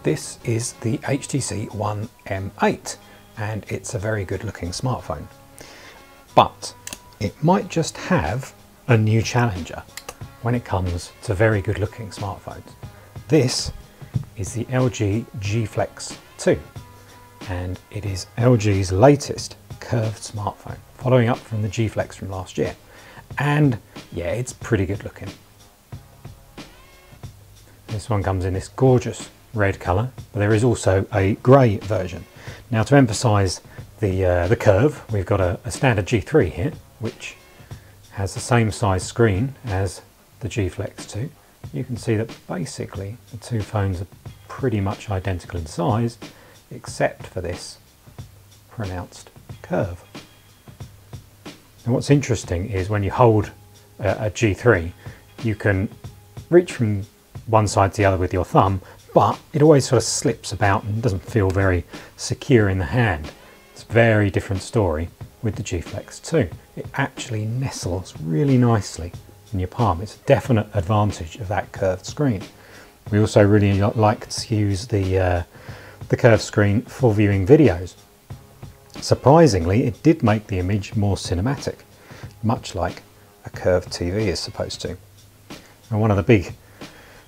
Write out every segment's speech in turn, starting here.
This is the HTC One M9 and it's a very good looking smartphone, but it might just have a new challenger when it comes to very good looking smartphones. This is the LG G Flex2 and it is LG's latest curved smartphone, following up from the G Flex from last year. And yeah, it's pretty good looking. This one comes in this gorgeous red colour, but there is also a grey version. Now, to emphasise the curve, we've got a standard G3 here, which has the same size screen as the G Flex2. You can see that basically the two phones are pretty much identical in size, except for this pronounced curve. And what's interesting is when you hold a G3, you can reach from one side to the other with your thumb, but it always sort of slips about and doesn't feel very secure in the hand. It's a very different story with the G Flex2. It actually nestles really nicely in your palm. It's a definite advantage of that curved screen. We also really like to use the curved screen for viewing videos. Surprisingly, it did make the image more cinematic, much like a curved TV is supposed to. And one of the big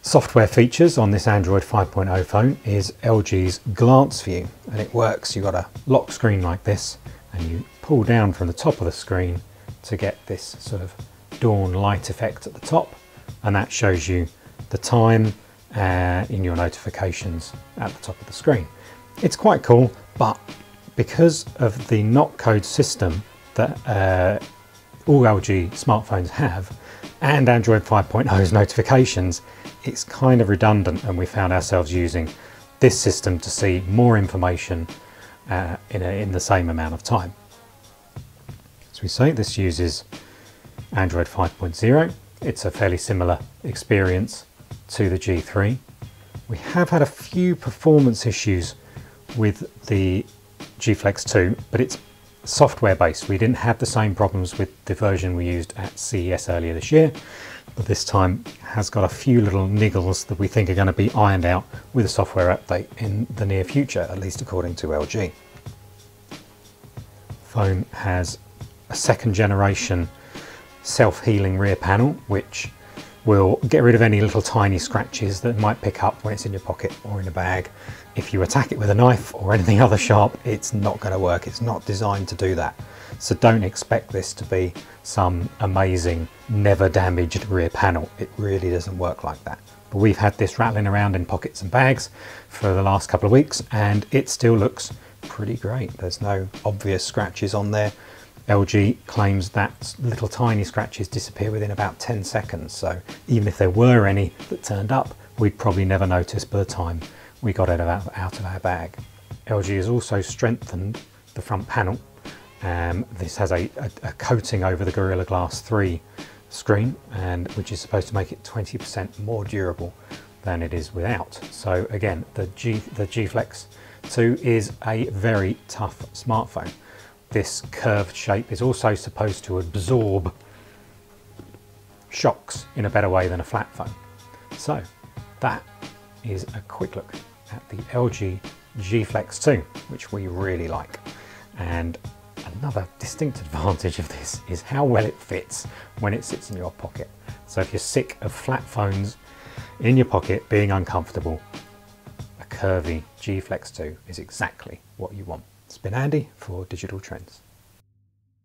software features on this Android 5.0 phone is LG's glance view, and it works. You've got a lock screen like this and you pull down from the top of the screen to get this sort of dawn light effect at the top, and that shows you the time in your notifications at the top of the screen. It's quite cool, but because of the not code system that all LG smartphones have and Android 5.0's notifications, it's kind of redundant, and we found ourselves using this system to see more information in the same amount of time. As we say, this uses Android 5.0. It's a fairly similar experience to the G3. We have had a few performance issues with the G Flex2, but it's software based. We didn't have the same problems with the version we used at CES earlier this year, but this time has got a few little niggles that we think are going to be ironed out with a software update in the near future, at least according to LG. The phone has a second generation self-healing rear panel, which will get rid of any little tiny scratches that might pick up when it's in your pocket or in a bag. If you attack it with a knife or anything other sharp, it's not going to work. It's not designed to do that. So don't expect this to be some amazing, never damaged rear panel. It really doesn't work like that. But we've had this rattling around in pockets and bags for the last couple of weeks, and it still looks pretty great. There's no obvious scratches on there. LG claims that little tiny scratches disappear within about 10 seconds. So even if there were any that turned up, we'd probably never notice by the time we got it out of our bag. LG has also strengthened the front panel. This has a coating over the Gorilla Glass 3 screen, and which is supposed to make it 20% more durable than it is without. So again, the G Flex 2 is a very tough smartphone. This curved shape is also supposed to absorb shocks in a better way than a flat phone. So that is a quick look at the LG G Flex2, which we really like. And another distinct advantage of this is how well it fits when it sits in your pocket. So if you're sick of flat phones in your pocket being uncomfortable, a curvy G Flex2 is exactly what you want. It's been Andy for Digital Trends.